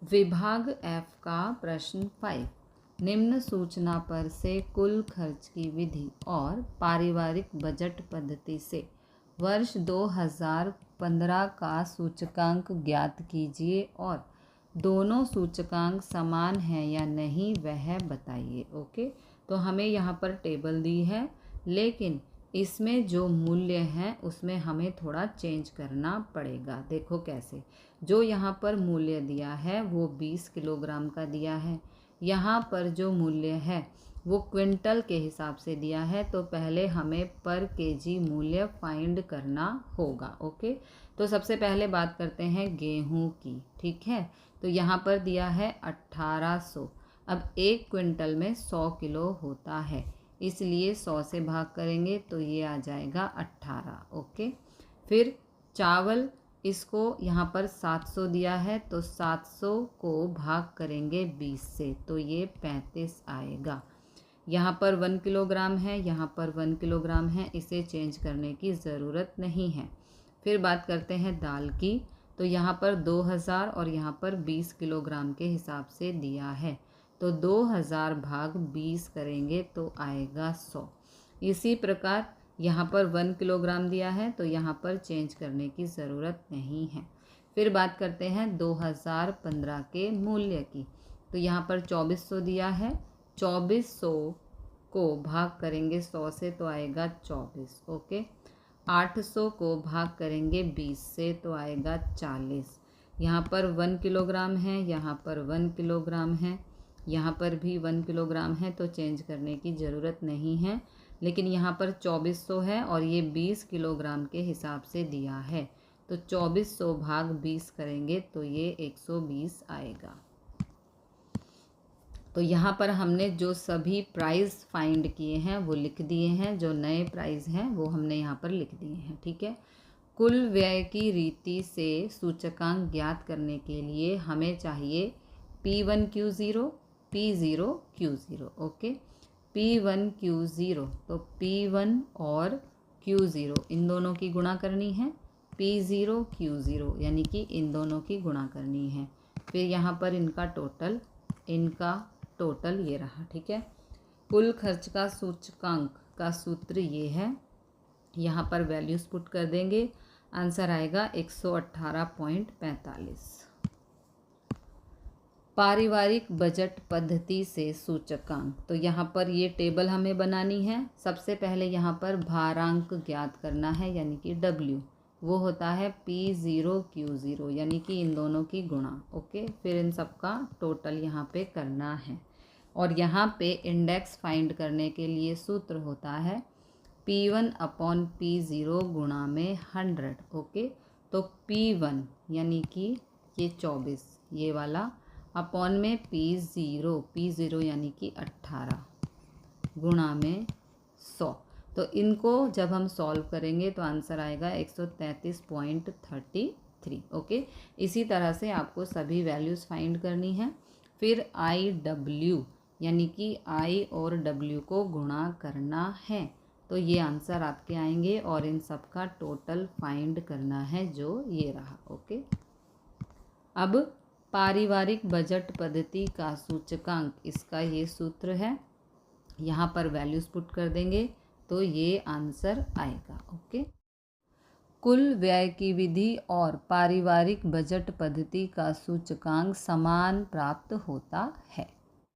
विभाग एफ का प्रश्न 5। निम्न सूचना पर से कुल खर्च की विधि और पारिवारिक बजट पद्धति से वर्ष 2015 का सूचकांक ज्ञात कीजिए और दोनों सूचकांक समान हैं या नहीं वह बताइए। ओके, तो हमें यहाँ पर टेबल दी है, लेकिन इसमें जो मूल्य हैं उसमें हमें थोड़ा चेंज करना पड़ेगा। देखो कैसे, जो यहाँ पर मूल्य दिया है वो 20 किलोग्राम का दिया है। यहाँ पर जो मूल्य है वो क्विंटल के हिसाब से दिया है, तो पहले हमें पर केजी मूल्य फाइंड करना होगा। ओके, तो सबसे पहले बात करते हैं गेहूं की। ठीक है, तो यहाँ पर दिया है 1800। अब एक क्विंटल में 100 किलो होता है, इसलिए 100 से भाग करेंगे तो ये आ जाएगा 18। ओके, फिर चावल, इसको यहाँ पर 700 दिया है, तो 700 को भाग करेंगे 20 से, तो ये 35 आएगा। यहाँ पर 1 किलोग्राम है, यहाँ पर 1 किलोग्राम है, इसे चेंज करने की ज़रूरत नहीं है। फिर बात करते हैं दाल की, तो यहाँ पर 2000 और यहाँ पर 20 किलोग्राम के हिसाब से दिया है, तो 2000 भाग 20 करेंगे तो आएगा 100। इसी प्रकार यहाँ पर 1 किलोग्राम दिया है, तो यहाँ पर चेंज करने की ज़रूरत नहीं है। फिर बात करते हैं 2015 के मूल्य की, तो यहाँ पर 2400 दिया है, 2400 को भाग करेंगे 100 से तो आएगा 24। ओके, 800 को भाग करेंगे 20 से तो आएगा 40। यहाँ पर 1 किलोग्राम है, यहाँ पर 1 किलोग्राम है, यहाँ पर भी 1 किलोग्राम है, तो चेंज करने की ज़रूरत नहीं है। लेकिन यहाँ पर 2400 है और ये 20 किलोग्राम के हिसाब से दिया है, तो 2400 भाग 20 करेंगे तो ये 120 आएगा। तो यहाँ पर हमने जो सभी प्राइस फाइंड किए हैं वो लिख दिए हैं, जो नए प्राइस हैं वो हमने यहाँ पर लिख दिए हैं। ठीक है, कुल व्यय की रीति से सूचकांक ज्ञात करने के लिए हमें चाहिए P1Q0 P0Q0। ओके, P1Q0, तो P1 और Q0 इन दोनों की गुणा करनी है, P0Q0 यानी कि इन दोनों की गुणा करनी है। फिर यहाँ पर इनका टोटल ये रहा। ठीक है, कुल खर्च का सूचकांक का सूत्र ये है, यहाँ पर वैल्यूज पुट कर देंगे, आंसर आएगा 118.45। पारिवारिक बजट पद्धति से सूचकांक, तो यहाँ पर ये टेबल हमें बनानी है। सबसे पहले यहाँ पर भारांक ज्ञात करना है, यानी कि W, वो होता है P0Q0 यानी कि इन दोनों की गुणा। ओके, फिर इन सब का टोटल यहाँ पे करना है, और यहाँ पे इंडेक्स फाइंड करने के लिए सूत्र होता है P1/P0 गुणा में 100। ओके, तो P1 यानी कि ये 24 ये वाला, अपॉन में P0 यानी कि 18 गुणा में 100। तो इनको जब हम सॉल्व करेंगे तो आंसर आएगा 133.33। ओके, इसी तरह से आपको सभी वैल्यूज़ फाइंड करनी है। फिर IW यानी कि I और W को गुणा करना है, तो ये आंसर आपके आएंगे, और इन सब का टोटल फाइंड करना है, जो ये रहा। ओके, अब पारिवारिक बजट पद्धति का सूचकांक, इसका ये सूत्र है, यहाँ पर वैल्यूज पुट कर देंगे तो ये आंसर आएगा। ओके, कुल व्यय की विधि और पारिवारिक बजट पद्धति का सूचकांक समान प्राप्त होता है।